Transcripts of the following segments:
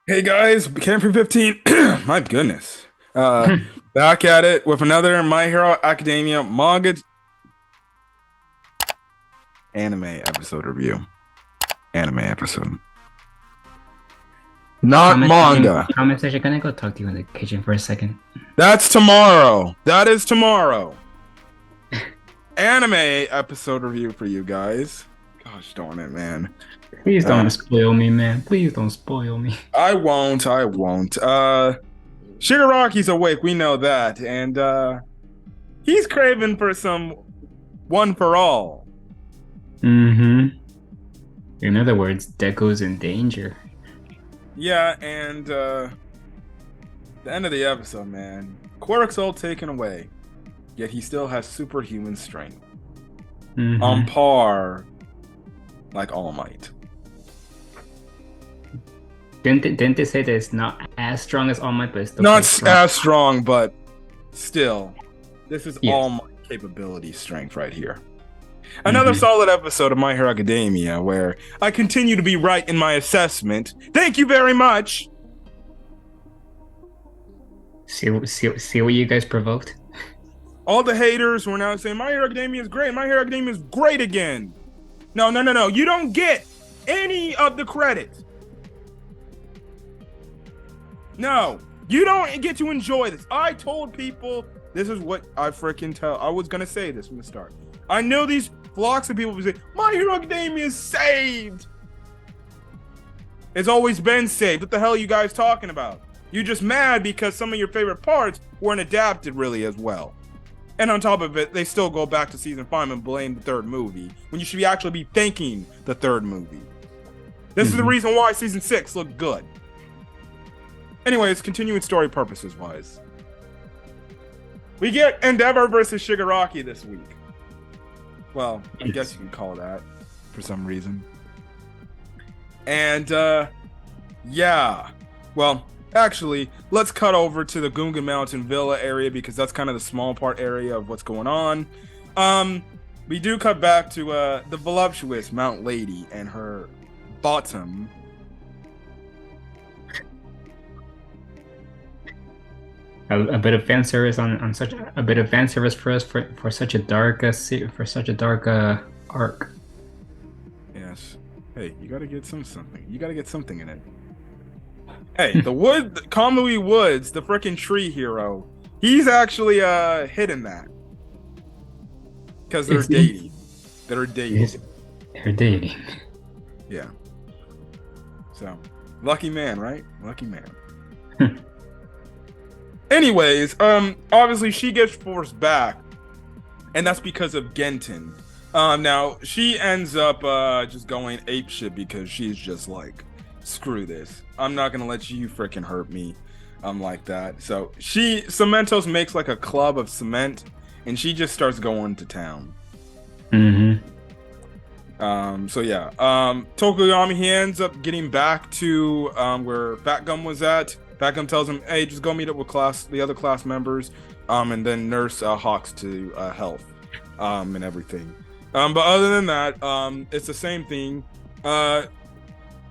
Hey guys, Camp 15. My goodness. Back at it with another My Hero Academia manga anime episode review. Anime episode. Not manga. Comment section. Can I go talk to you in the kitchen for a second? That's tomorrow. That is tomorrow. Anime episode review for you guys. Gosh darn it, man. Please Uh, don't spoil me, man. Please don't spoil me. I won't. Shigaraki's awake, we know that. And he's craving for some one for all. Mm-hmm. In other words, Deku's in danger. Yeah, and the end of the episode, man. Quirk's all taken away, yet he still has superhuman strength, on Mm-hmm. par like All Might. Didn't they say that it's not as strong as All Might, but it's still Not quite strong? as strong, but still, this is All Yes. Might capability strength right here. Another Mm-hmm. solid episode of My Hero Academia where I continue to be right in my assessment. Thank you very much. See what you guys provoked? All the haters were now saying My Hero Academia is great. My Hero Academia is great again. No, no, no, no. You don't get any of the credit. No, you don't get to enjoy this. I told people this is what I freaking tell. I was gonna say this from the start. I know these flocks of people would say, My Hero Academia is saved. It's always been saved. What the hell are you guys talking about? You're just mad because some of your favorite parts weren't adapted really as well. And on top of it, they still go back to season 5 and blame the third movie when you should be actually be thanking the third movie. This is the Mm-hmm. reason why season 6 looked good. Anyways, continuing story purposes wise, we get Endeavor versus Shigaraki this week. Well, I guess you can call that for some reason. And yeah, well, actually, let's cut over to the Gungan Mountain Villa area because that's kind of the small part area of what's going on. We do cut back to the voluptuous Mount Lady and her bottom. A bit of fan service on such a bit of fan service for us for such a dark for such a dark arc. Yes. Hey, you gotta get something. You gotta get something in it. Hey, the wood, Kamui Woods, the freaking tree hero. He's actually hidden that because they're Is he? dating. They're dating. Is her dating? Yeah. So, lucky man, right? Lucky man. Anyways, obviously she gets forced back, and that's because of Genton. Now she ends up just going apeshit because she's just like, screw this. I'm not gonna let you freaking hurt me. I'm like that. So Cementos makes like a club of cement, and she just starts going to town. Mm-hmm. So yeah, Tokoyami, he ends up getting back to where Fat Gum was at. Fat Gum tells him, "Hey, just go meet up with the other class members, and then nurse Hawks to health, and everything." But other than that, it's the same thing.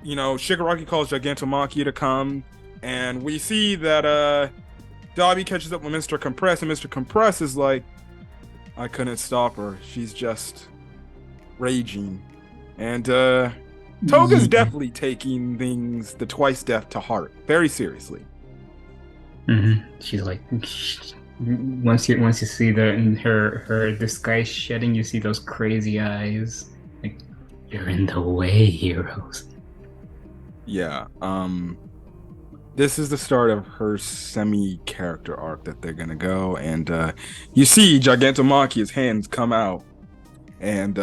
Shigaraki calls Gigantomachia to come, and we see that Dobby catches up with Mr. Compress, and Mr. Compress is like, "I couldn't stop her. She's just raging." And Toga's Yeah. definitely taking the twice death to heart very seriously. Mm-hmm. She's like, once you see her disguise shedding, you see those crazy eyes. Like, you're in the way, heroes. Yeah. This is the start of her semi-character arc that they're gonna go, and you see Gigantomachia's hands come out, and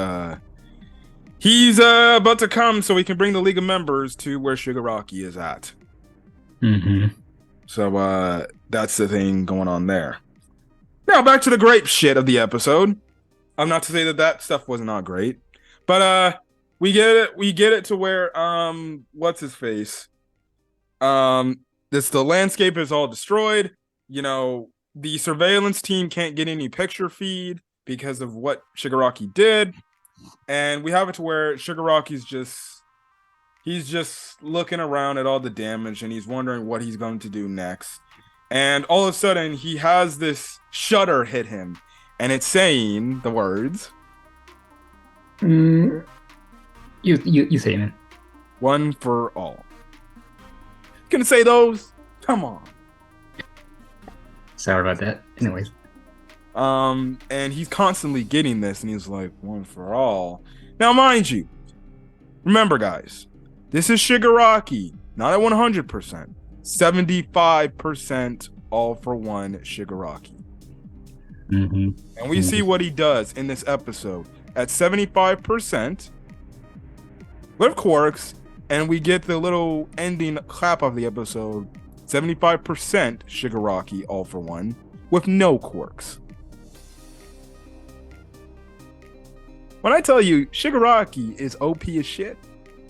he's about to come so he can bring the League of Members to where Shigaraki is at. Mm-hmm. So that's the thing going on there. Now back to the grape shit of the episode. I'm not to say that stuff was not great, but we get it to where what's his face? The landscape is all destroyed. The surveillance team can't get any picture feed because of what Shigaraki did. And we have it to where Shigaraki's just He's just looking around at all the damage and he's wondering what he's going to do next. And all of a sudden, he has this shudder hit him, and it's saying the words, Mm, you say, man. "One for all." Gonna say those? Come on. Sorry about that. Anyways. And he's constantly getting this, and he's like, "One for all." Now, mind you, remember, guys, this is Shigaraki, not at 100%, 75% all for one Shigaraki. Mm-hmm. And we see what he does in this episode at 75% with quirks, and we get the little ending clap of the episode 75% Shigaraki all for one with no quirks. When I tell you Shigaraki is OP as shit,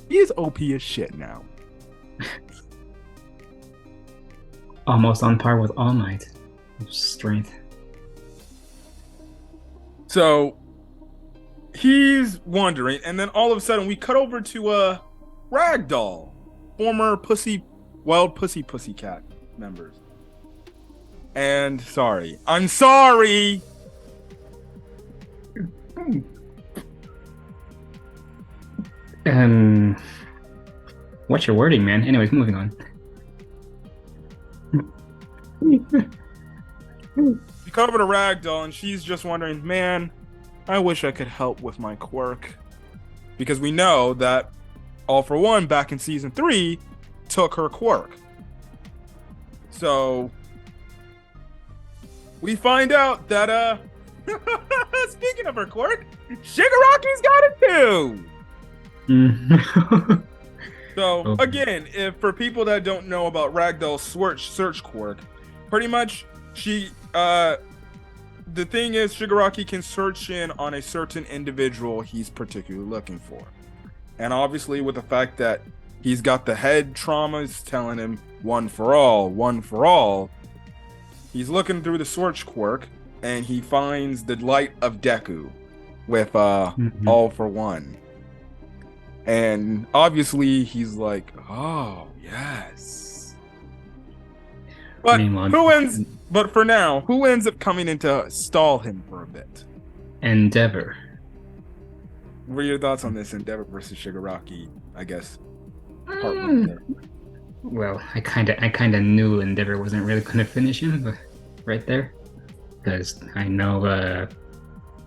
he is OP as shit now. Almost on par with All Might. Strength. So he's wondering, and then all of a sudden we cut over to Ragdoll, former Wild Pussycat members. And I'm sorry. What's your wording, man? Anyways, moving on. We cut over to Ragdoll, and she's just wondering, man, I wish I could help with my quirk. Because we know that All for One back in season 3 took her quirk. So we find out that speaking of her quirk, Shigaraki's got it too. So again, if for people that don't know about Ragdoll's search quirk, pretty much the thing is Shigaraki can search in on a certain individual he's particularly looking for. And obviously with the fact that he's got the head traumas telling him one for all, he's looking through the search quirk and he finds the light of Deku with all for one. And obviously he's like, oh yes. But but for now, who ends up coming in to stall him for a bit? Endeavor. What are your thoughts on this Endeavor versus Shigaraki, I guess? Part one there. Well, I kinda knew Endeavor wasn't really gonna finish him, but right there. Because I know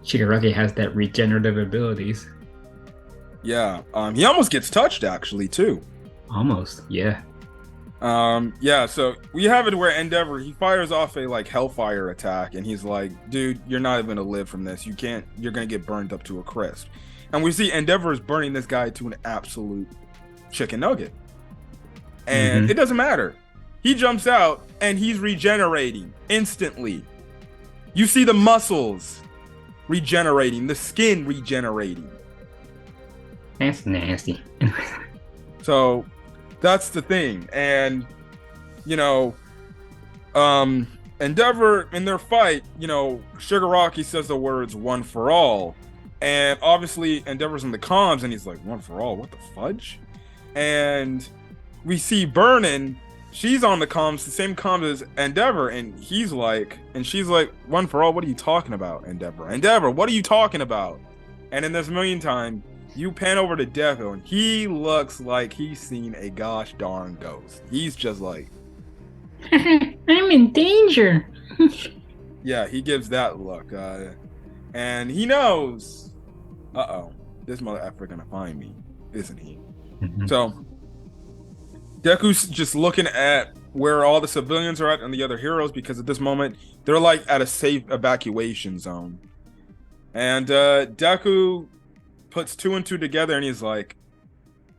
Shigaraki has that regenerative abilities. Yeah, he almost gets touched actually too. Almost, yeah. Yeah, so we have it where Endeavor, he fires off a like hellfire attack, and he's like, dude, you're not even gonna live from this. You're gonna get burned up to a crisp. And we see Endeavor is burning this guy to an absolute chicken nugget. And it doesn't matter. He jumps out and he's regenerating instantly. You see the muscles regenerating, the skin regenerating. That's nasty. So that's the thing. And Endeavor in their fight, Shigaraki says the words one for all. And obviously Endeavor's in the comms and he's like, one for all, what the fudge? And we see Burnin, she's on the comms, the same comms as Endeavor, and she's like, one for all, what are you talking about, Endeavor? Endeavor, what are you talking about? And in this meantime, you pan over to Deku, and he looks like he's seen a gosh darn ghost. He's just like, I'm in danger. yeah, he gives that look. And he knows, this mother effer gonna find me, isn't he? So Deku's just looking at where all the civilians are at and the other heroes, because at this moment they're like at a safe evacuation zone. And Deku puts two and two together and he's like,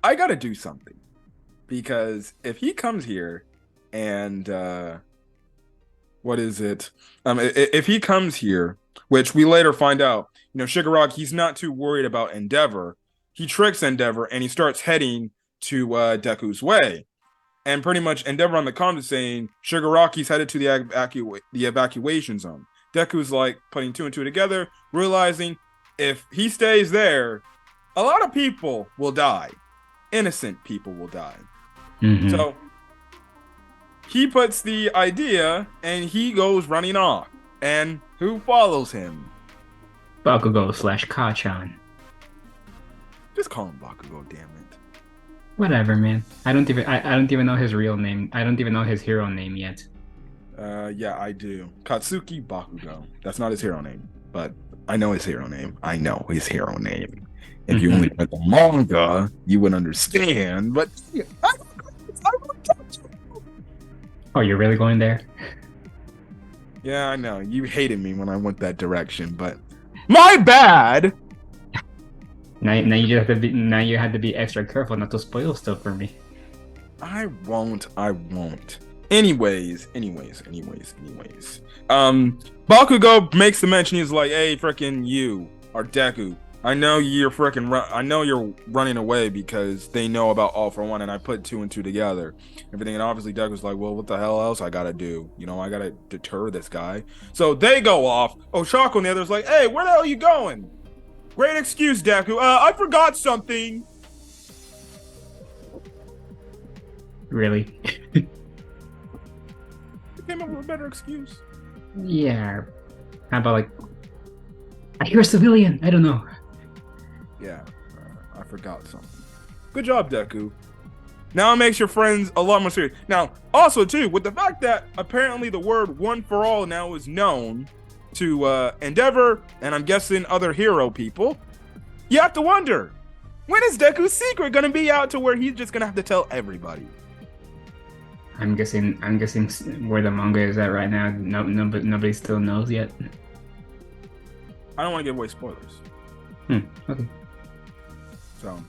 I gotta do something, because if he comes here and if he comes here, which we later find out, Shigaraki, he's not too worried about Endeavor. He tricks Endeavor and he starts heading to Deku's way. And pretty much Endeavor on the comm is saying Shigaraki's headed to the evacuation zone. Deku's like putting two and two together, realizing if he stays there, a lot of people will die innocent people will die. Mm-hmm. So he puts the idea and he goes running off. And who follows him? Bakugo/Kachan. Just call him Bakugo, damn it. Whatever, man. I don't even know his real name. I don't even know his hero name yet. Yeah, I do. Katsuki Bakugo. That's not his hero name, but I know his hero name. I know his hero name. If you only read the manga, you would understand. But Oh, you're really going there? yeah, I know. You hated me when I went that direction, but my bad. Now you just have to be now you have to be extra careful not to spoil stuff for me. I won't. Anyways. Bakugo makes the mention. He's like, "Hey, frickin' you, or Deku. I know you're I know you're running away because they know about All for One, and I put 2 and 2 together. Everything, and obviously Deku's like, well, what the hell else I gotta do? You know, I gotta deter this guy. So they go off. Oshako and the others like, hey, where the hell are you going? Great excuse, Deku. I forgot something. Really? You came up with a better excuse. Yeah. How about like, I hear a civilian. I don't know. Yeah, I forgot something. Good job, Deku. Now it makes your friends a lot more serious. Now, also too, with the fact that apparently the word "one for all" now is known to Endeavor, and I'm guessing other hero people, you have to wonder, when is Deku's secret gonna be out to where he's just gonna have to tell everybody? I'm guessing where the manga is at right now. Nobody still knows yet. I don't want to give away spoilers. Okay. So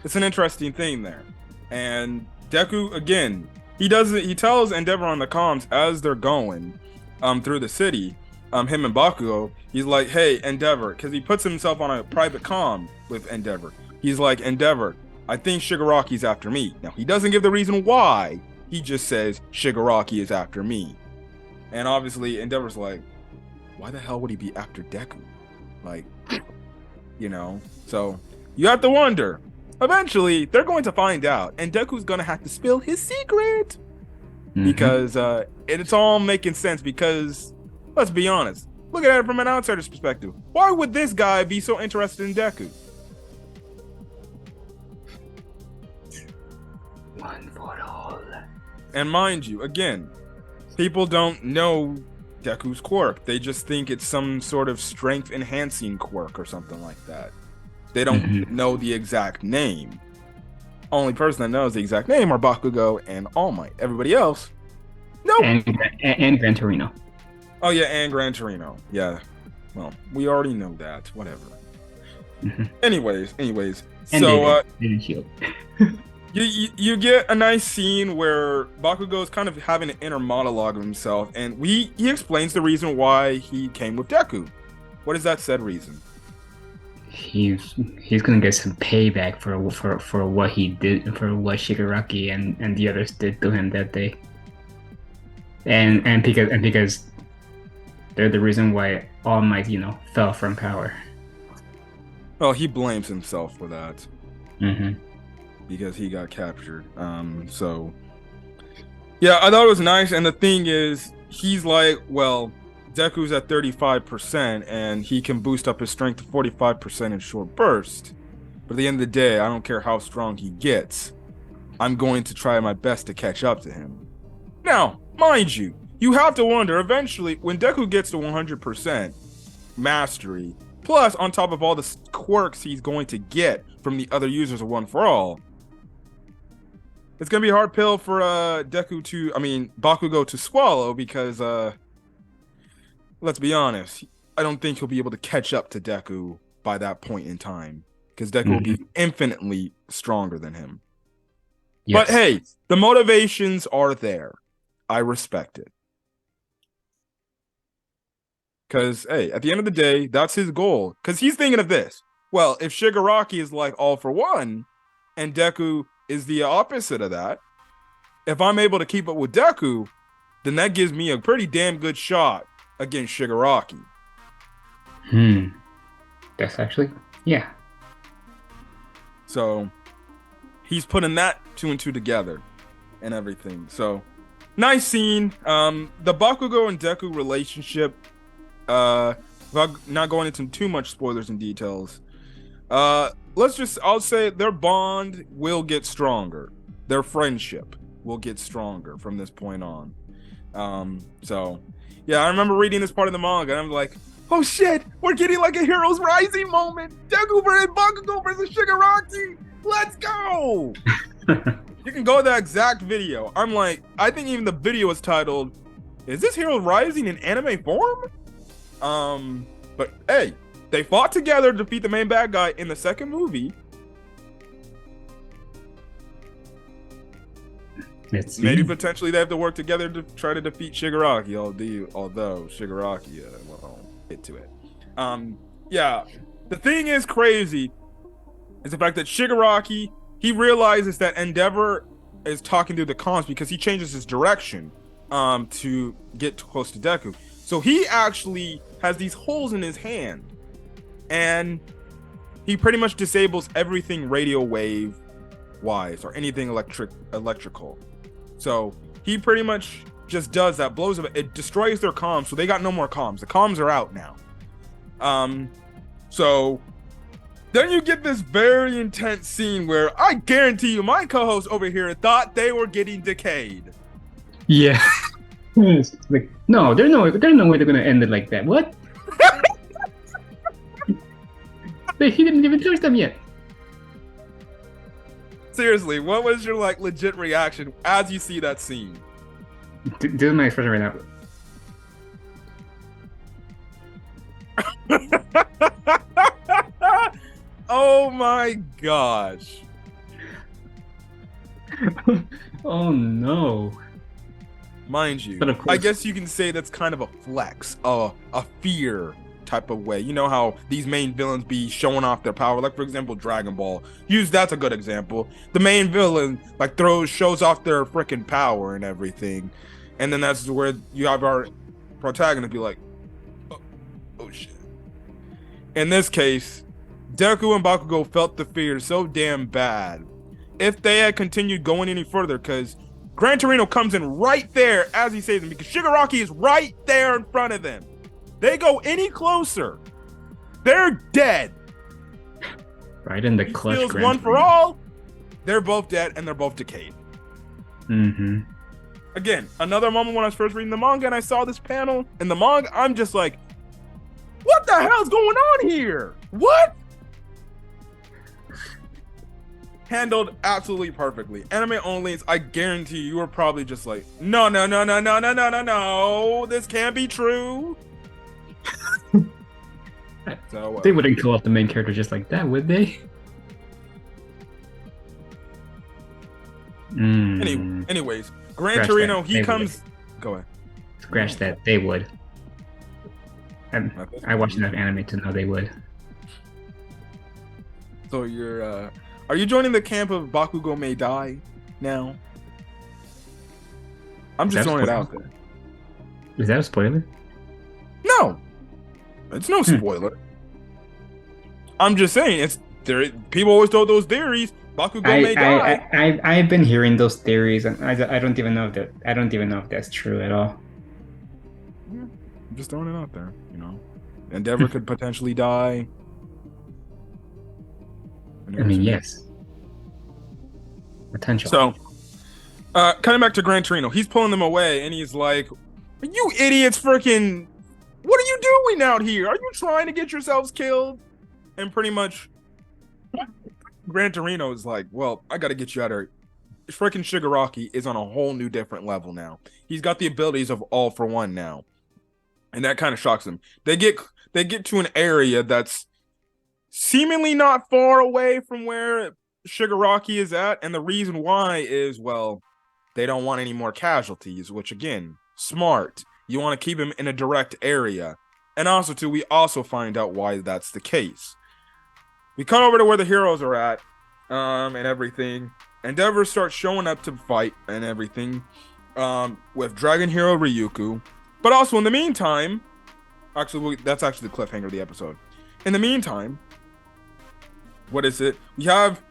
it's an interesting thing there. And Deku, again, he tells Endeavor on the comms as they're going through the city, him and Bakugo, he's like, hey, Endeavor, because he puts himself on a private comm with Endeavor. He's like, Endeavor, I think Shigaraki's after me. Now, he doesn't give the reason why. He just says Shigaraki is after me. And obviously, Endeavor's like, why the hell would he be after Deku? Like, you know? So you have to wonder. Eventually, they're going to find out, and Deku's going to have to spill his secret. Because it's all making sense, because, let's be honest, look at it from an outsider's perspective. Why would this guy be so interested in Deku? One for all. And mind you, again, people don't know Deku's quirk. They just think it's some sort of strength-enhancing quirk or something like that. They don't know the exact name. Only person that knows the exact name are Bakugo and All Might. Everybody else, nope. And Gran Torino. Oh yeah, and Gran Torino. Yeah. Well, we already know that. Whatever. Anyways. And So Shield. you get a nice scene where Bakugo is kind of having an inner monologue of himself, and he explains the reason why he came with Deku. What is that said reason? He's gonna get some payback for what he did, for what Shigaraki and the others did to him that day. And because they're the reason why All Might, fell from power. Well, he blames himself for that. Because he got captured. So yeah, I thought it was nice. And the thing is, he's like, well, Deku's at 35% and he can boost up his strength to 45% in short bursts. But at the end of the day, I don't care how strong he gets. I'm going to try my best to catch up to him. Now, mind you, you have to wonder, eventually, when Deku gets to 100% mastery, plus on top of all the quirks he's going to get from the other users of One for All, it's going to be a hard pill for Bakugo to swallow, because let's be honest, I don't think he'll be able to catch up to Deku by that point in time, because Deku will be infinitely stronger than him. Yes. But hey, the motivations are there. I respect it. Because, hey, at the end of the day, that's his goal. Because he's thinking of this. Well, if Shigaraki is like All for One, and Deku is the opposite of that, if I'm able to keep up with Deku, then that gives me a pretty damn good shot against Shigaraki. That's actually, yeah. So, he's putting that two and two together and everything. So nice scene. The Bakugo and Deku relationship, without not going into too much spoilers and details, I'll say their bond will get stronger. Their friendship will get stronger from this point on. So yeah, I remember reading this part of the manga and I'm like, oh shit, we're getting like a Heroes Rising moment. Deku versus Bakugo versus Shigaraki. Let's go. You can go to that exact video. I'm like, I think even the video is titled, is this Heroes Rising in anime form? But hey, they fought together to defeat the main bad guy in the second movie. Maybe potentially they have to work together to try to defeat Shigaraki, although Shigaraki, well, I'll get to it. Yeah, the thing is crazy is the fact that Shigaraki, he realizes that Endeavor is talking through the comms because he changes his direction to get close to Deku. So he actually has these holes in his hand, and he pretty much disables everything radio wave wise or anything electrical. So he pretty much just does that, blows it destroys their comms, so they got no more comms. The comms are out now. So then you get this very intense scene where I guarantee you my co-host over here thought they were getting decayed. Yeah. Like, no, there's no way they're gonna end it like that. What? He didn't even touch them yet. Seriously, what was your like legit reaction as you see that scene? Do my expression right now. Oh my gosh. Oh no. Mind you, But of course, I guess you can say that's kind of a flex, a fear type of way. You know how these main villains be showing off their power, like for example Dragon Ball. That's a good example. The main villain like shows off their freaking power and everything, and then that's where you have our protagonist be like, oh shit. In this case, Deku and Bakugo felt the fear so damn bad. If they had continued going any further, because Gran Torino comes in right there as he saves them, because Shigaraki is right there in front of them. They go any closer, they're dead. Right in the clutch. Feels one for all. They're both dead and they're both decayed. Mm-hmm. Again, another moment when I was first reading the manga and I saw this panel in the manga, I'm just like, what the hell's going on here? What? Handled absolutely perfectly. Anime onlys, I guarantee you were probably just like, no, this can't be true. So they wouldn't kill off the main character just like that, would they? Anyways, Gran Torino, he comes. Go ahead. Scratch that. They would. I watched enough anime to know they would. So are you joining the camp of Bakugo may die now? I'm just throwing it out there. Is that a spoiler? No, it's no spoiler. I'm just saying it's there. People always throw those theories. Bakugo may die. I've been hearing those theories, and I don't even know if that's true at all. Yeah, I'm just throwing it out there. You know, Endeavor could potentially die. I mean, yes. Potential. So, coming back to Gran Torino, he's pulling them away, and he's like, "You idiots, freaking! What are you doing out here? Are you trying to get yourselves killed?" And pretty much, Gran Torino is like, "Well, I got to get you out of here." Freaking Shigaraki is on a whole new different level now. He's got the abilities of All for One now, and that kind of shocks him. They get to an area that's seemingly not far away from where Shigaraki is at, and the reason why is, well, they don't want any more casualties, which again, smart. You want to keep him in a direct area. And also too, we also find out why that's the case. We come over to where the heroes are at, and everything. Endeavor starts showing up to fight and everything, with Dragon Hero Ryuku. But also in the meantime, that's actually the cliffhanger of the episode. In the meantime, what is it? We have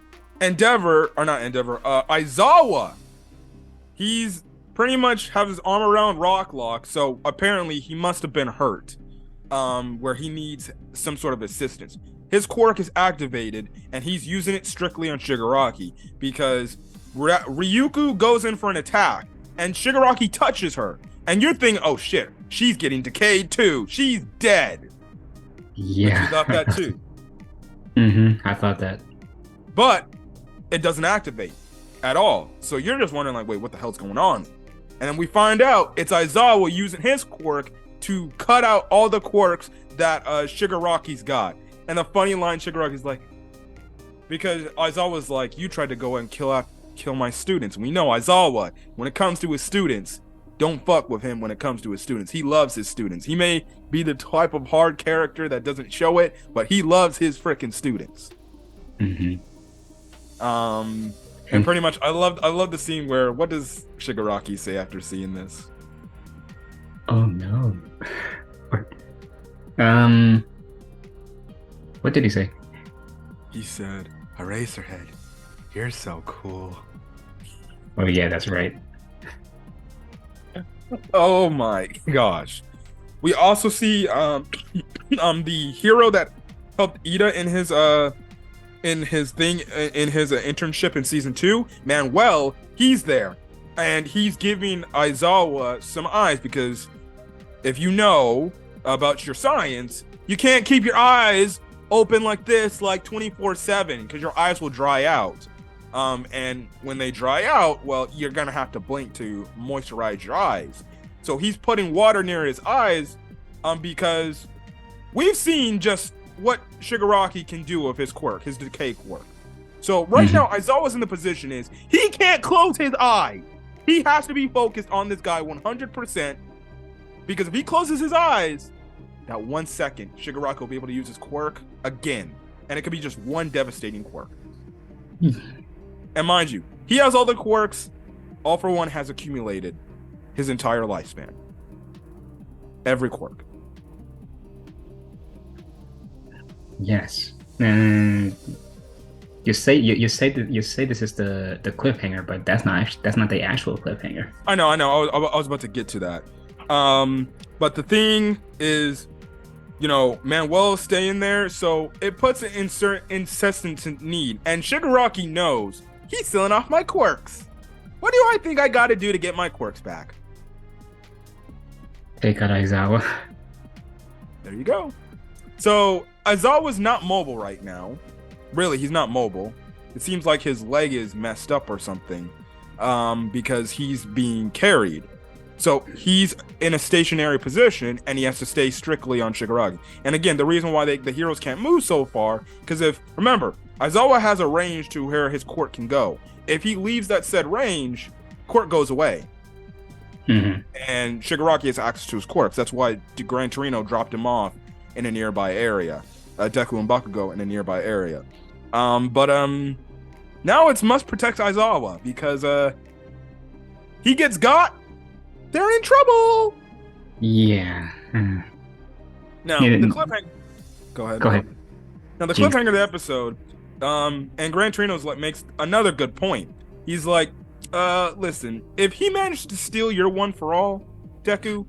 Aizawa, he's pretty much have his arm around Rock Lock, so apparently he must have been hurt, where he needs some sort of assistance. His quirk is activated, and he's using it strictly on Shigaraki, because Ryuko goes in for an attack, and Shigaraki touches her, and you're thinking, oh shit, she's getting decayed too, she's dead. Yeah. But you thought that too. I thought that. But it doesn't activate at all. So you're just wondering, like, wait, what the hell's going on? And then we find out it's Aizawa using his quirk to cut out all the quirks that Shigaraki's got. And the funny line Shigaraki's like, because Aizawa's like, you tried to go and kill my students. And we know Aizawa, when it comes to his students, don't fuck with him when it comes to his students. He loves his students. He may be the type of hard character that doesn't show it, but he loves his freaking students. Mm-hmm. And pretty much, I love the scene where, what does Shigaraki say after seeing this? Oh no. What did he say? He said, Eraserhead, you're so cool. Oh yeah, that's right. Oh my gosh. We also see the hero that helped Ida in his internship in season 2, Manuel. He's there, and he's giving Aizawa some eyes, because if you know about your science, you can't keep your eyes open like this like 24/7, because your eyes will dry out. And when they dry out, well, you're gonna have to blink to moisturize your eyes. So he's putting water near his eyes, because we've seen just what Shigaraki can do with his quirk, his decay quirk. So right now, Aizawa's in the position is he can't close his eye. He has to be focused on this guy 100%, because if he closes his eyes, that 1 second, Shigaraki will be able to use his quirk again, and it could be just one devastating quirk. And mind you, he has all the quirks All For One has accumulated his entire lifespan. Every quirk. Yes. And you say this is the cliffhanger, but that's not the actual cliffhanger. I know. I was about to get to that. But the thing is, Manuel's staying there, so it puts an incessant need, and Shigaraki knows he's selling off my quirks. What do I think I got to do to get my quirks back? Take out Aizawa. There you go. So Aizawa's not mobile right now. Really, he's not mobile. It seems like his leg is messed up or something, because he's being carried. So he's in a stationary position, and he has to stay strictly on Shigaraki. And again, the reason why the heroes can't move so far, because remember, Aizawa has a range to where his quirk can go. If he leaves that said range, quirk goes away. Mm-hmm. And Shigaraki has access to his quirks. That's why Gran Torino dropped him off in a nearby area. Deku and Bakugo in a nearby area. But now it's must protect Aizawa, because he gets got, they're in trouble. Yeah. Now the cliffhanger. Go ahead. Now the cliffhanger of the episode, and Gran Torino's makes another good point. He's like, listen, if he managed to steal your One For All, Deku,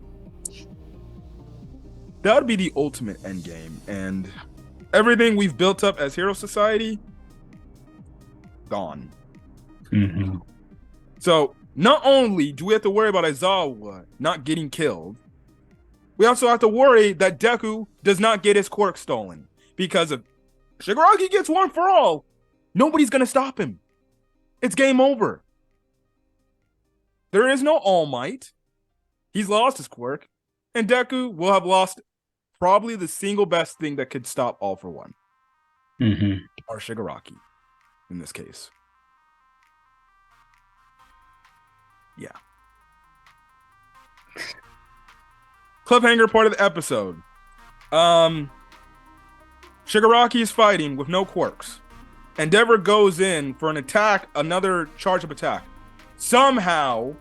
that would be the ultimate endgame, and everything we've built up as Hero Society, gone. Mm-hmm. So not only do we have to worry about Aizawa not getting killed, we also have to worry that Deku does not get his quirk stolen, because if Shigaraki gets One For All, nobody's gonna stop him. It's game over. There is no All Might. He's lost his quirk, and Deku will have lost probably the single best thing that could stop All For One. Mm-hmm. Or Shigaraki, in this case. Yeah. Cliffhanger part of the episode. Shigaraki is fighting with no quirks. Endeavor goes in for an attack, another charge of attack. Somehow,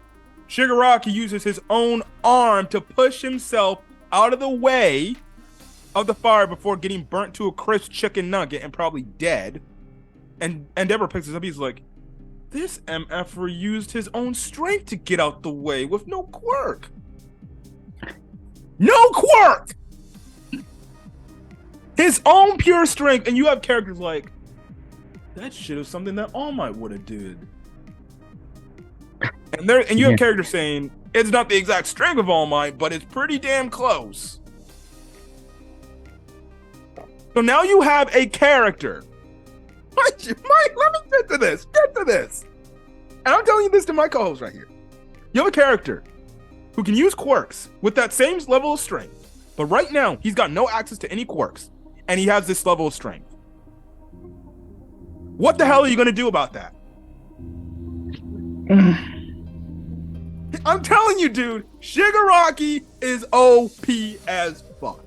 Shigaraki uses his own arm to push himself out of the way of the fire before getting burnt to a crisp chicken nugget and probably dead. And Endeavor picks this up. He's like, this MFer used his own strength to get out the way with no quirk. No quirk! His own pure strength. And you have characters like, that shit is something that All Might would have did. And you have characters saying, it's not the exact strength of All Might, but it's pretty damn close. So now you have a character. Let me get to this. And I'm telling you this to my co-host right here. You have a character who can use quirks with that same level of strength. But right now, he's got no access to any quirks. And he has this level of strength. What the hell are you going to do about that? I'm telling you, dude, Shigiraki is OP as fuck.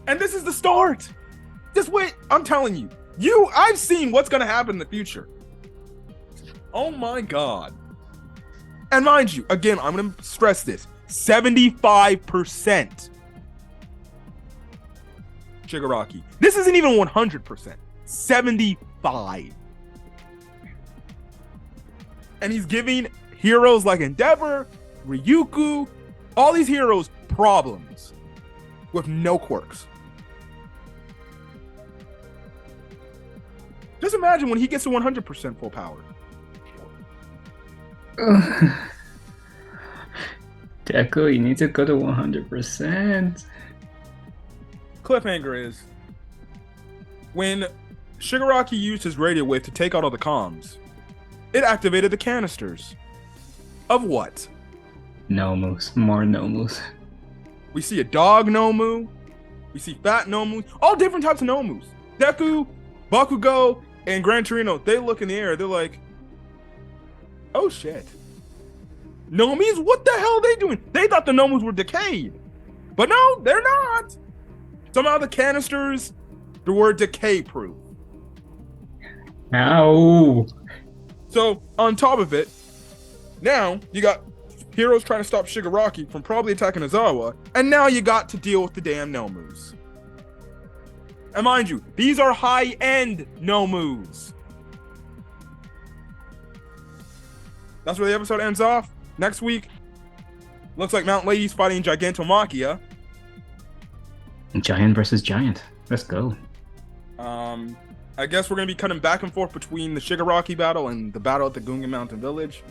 And this is the start. Just wait. I'm telling you. I've seen what's going to happen in the future. Oh my God. And mind you, again, I'm going to stress this. 75% Shigiraki. This isn't even 100%. 75. And he's giving heroes like Endeavor, Ryuku, all these heroes problems with no quirks. Just imagine when he gets to 100% full power. Deku, you need to go to 100%. Cliffhanger is when Shigiraki used his radio wave to take out all the comms, it activated the canisters. Of what? Nomus. More Nomus. We see a dog Nomu. We see fat Nomus. All different types of Nomus. Deku, Bakugo, and Gran Torino, they look in the air. They're like, oh shit. Nomis? What the hell are they doing? They thought the Nomus were decayed. But no, they're not. Somehow the canisters were decay proof. Ow. So, on top of it, now you got heroes trying to stop Shigiraki from probably attacking Ozawa, and now you got to deal with the damn Nomus. And mind you, these are high-end Nomus. That's where the episode ends off. Next week, looks like Mount Lady's fighting Gigantomachia. Giant versus giant. Let's go. I guess we're going to be cutting back and forth between the Shigiraki battle and the battle at the Gungan Mountain Village.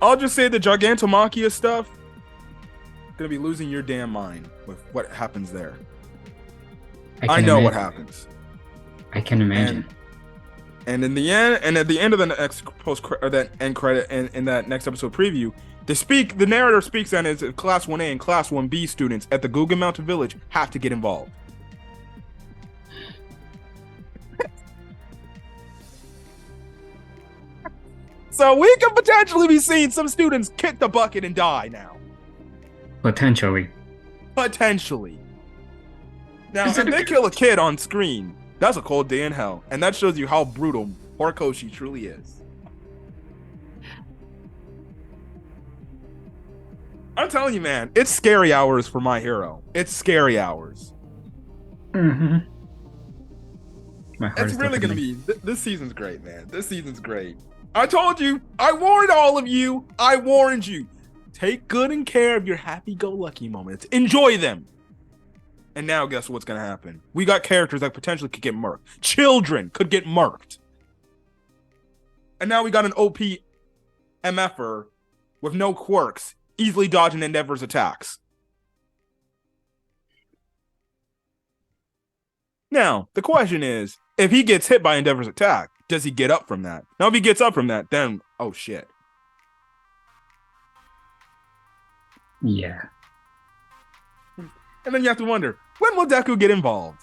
I'll just say the Gigantomachia stuff, going to be losing your damn mind with what happens there. I know what happens. I can imagine. And in the end, and at the end of the next that end credit and in that next episode preview, the narrator speaks and is Class 1A and Class 1B students at the Gungan Mountain Village have to get involved. So we could potentially be seeing some students kick the bucket and die now. Potentially. Now, if they kill a kid on screen, that's a cold day in hell. And that shows you how brutal Horikoshi truly is. I'm telling you, man, it's scary hours for my hero. It's scary hours. Mm-hmm. It's really going to be... This season's great, man. This season's great. I told you. I warned all of you. I warned you. Take good and care of your happy-go-lucky moments. Enjoy them. And now guess what's going to happen? We got characters that potentially could get murked. Children could get murked. And now we got an OP MFer with no quirks, easily dodging Endeavor's attacks. Now, the question is, if he gets hit by Endeavor's attack, does he get up from that? Now, if he gets up from that, then, oh shit. Yeah. And then you have to wonder, when will Deku get involved?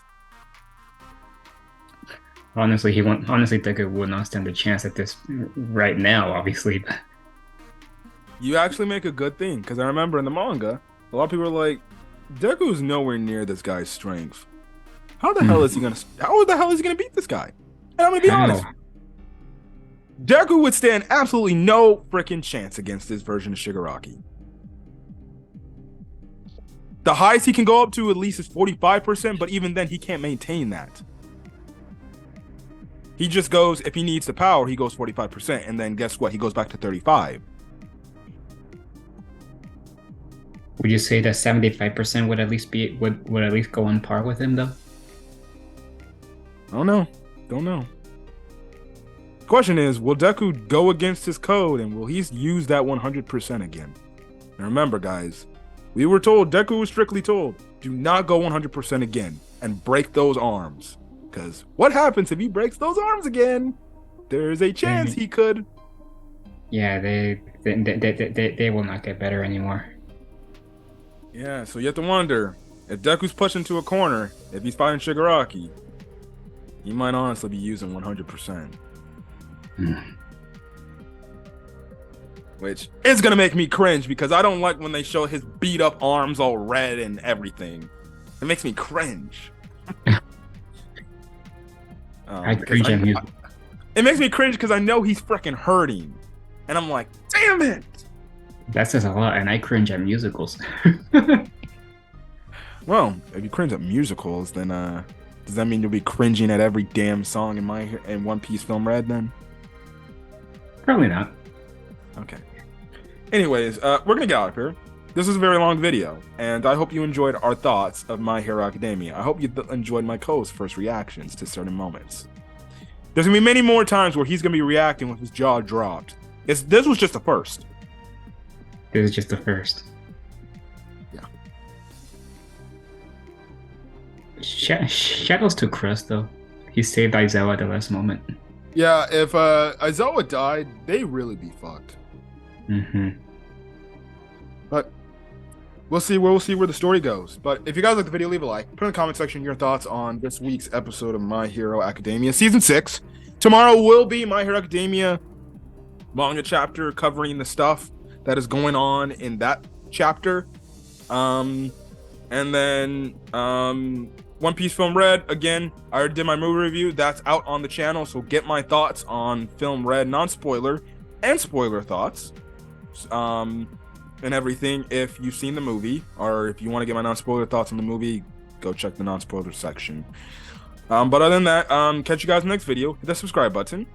Honestly, Deku would not stand a chance at this right now, obviously. You actually make a good thing, because I remember in the manga, a lot of people were like, Deku's nowhere near this guy's strength. How the hell is he gonna beat this guy? And I'm gonna be honest. Deku would stand absolutely no freaking chance against this version of Shigiraki. The highest he can go up to at least is 45%, but even then he can't maintain that. He just goes, if he needs the power, he goes 45%, and then guess what? He goes back to 35. Would you say that 75% would at least go on par with him though? I don't know. Don't know. Question is, will Deku go against his code, and will he use that 100% again? And remember, guys, we were told, Deku was strictly told, do not go 100% again and break those arms. Because what happens if he breaks those arms again? There's a chance he could. Yeah, they will not get better anymore. Yeah, so you have to wonder, if Deku's pushed into a corner, if he's fighting Shigiraki, he might honestly be using 100%. Which is going to make me cringe, because I don't like when they show his beat up arms all red and everything. It makes me cringe. I cringe at music. It makes me cringe because I know he's freaking hurting. And I'm like, damn it! That says a lot, and I cringe at musicals. Well, if you cringe at musicals, then does that mean you'll be cringing at every damn song in One Piece Film Red then? Probably not. Okay. Anyways, we're gonna get out of here. This is a very long video, and I hope you enjoyed our thoughts of My Hero Academia. I hope you enjoyed my co-host's first reactions to certain moments. There's gonna be many more times where he's gonna be reacting with his jaw dropped. This was just the first. This is just the first. Yeah. Shadows to Crust though. He saved Aizawa at the last moment. Yeah, if Aizawa died, they really be fucked. But we'll see where the story goes. But if you guys like the video, leave a like. Put in the comment section your thoughts on this week's episode of My Hero Academia Season 6. Tomorrow will be My Hero Academia manga chapter covering the stuff that is going on in that chapter. And then One Piece Film Red, again, I already did my movie review. That's out on the channel, so get my thoughts on Film Red, non-spoiler and spoiler thoughts. And everything if you've seen the movie, or if you want to get my non-spoiler thoughts on the movie, go check the non-spoiler section. But other than that, catch you guys in the next video. Hit the subscribe button.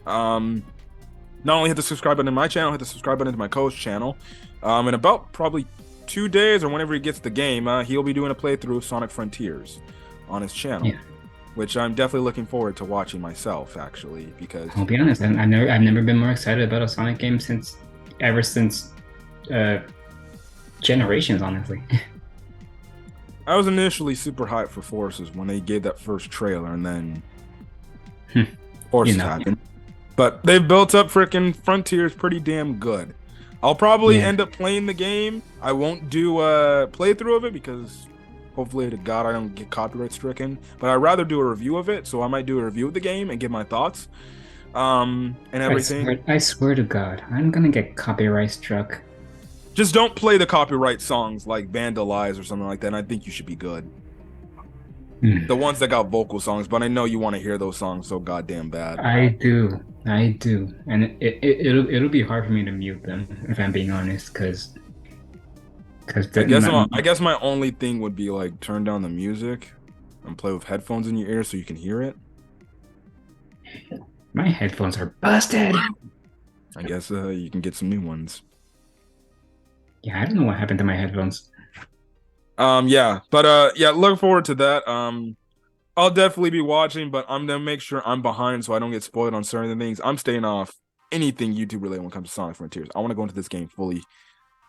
Not only hit the subscribe button in my channel, hit the subscribe button to my co-host channel. In about probably 2 days, or whenever he gets the game, he'll be doing a playthrough of Sonic Frontiers on his channel, which I'm definitely looking forward to watching myself, actually, because I'll be honest, I've never been more excited about a Sonic game ever since Generations, honestly. I was initially super hyped for Forces when they gave that first trailer, and then Forces happened. But they've built up freaking Frontiers pretty damn good. I'll probably end up playing the game. I won't do a playthrough of it because hopefully to God I don't get copyright stricken. But I'd rather do a review of it, so I might do a review of the game and give my thoughts. And everything. I swear to God, I'm gonna get copyright struck. Just don't play the copyright songs like Vandalize or something like that, and I think you should be good. The ones that got vocal songs, but I know you want to hear those songs so goddamn bad. I do, and it'll be hard for me to mute them if I'm being honest, because I guess my only thing would be like turn down the music and play with headphones in your ear so you can hear it. My headphones are busted. I guess you can get some new ones. Yeah, I don't know what happened to my headphones. Yeah, look forward to that. I'll definitely be watching, but I'm gonna make sure I'm behind so I don't get spoiled on certain things. I'm staying off anything YouTube related when it comes to Sonic Frontiers. I want to go into this game fully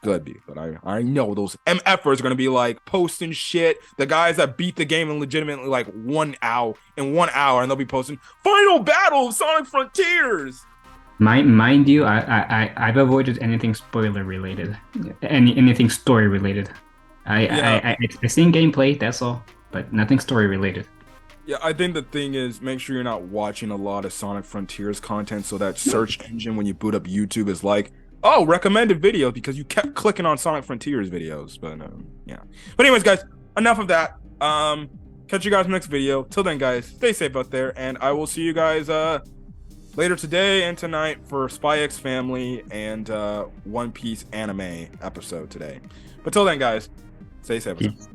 good, but I know those MFers are gonna be like posting shit. The guys that beat the game in legitimately like 1 hour, and they'll be posting final battle of Sonic Frontiers. Mind you, I've avoided anything spoiler related, anything story related. I've seen gameplay, that's all, but nothing story related. Yeah, I think the thing is, make sure you're not watching a lot of Sonic Frontiers content, so that search engine when you boot up YouTube is like, oh, recommended video, because you kept clicking on Sonic Frontiers videos. But yeah. But anyways, guys, enough of that. Catch you guys in the next video. Till then, guys, stay safe out there, and I will see you guys later today and tonight for Spy X Family and One Piece anime episode today. But till then, guys, Stay safe. Peace.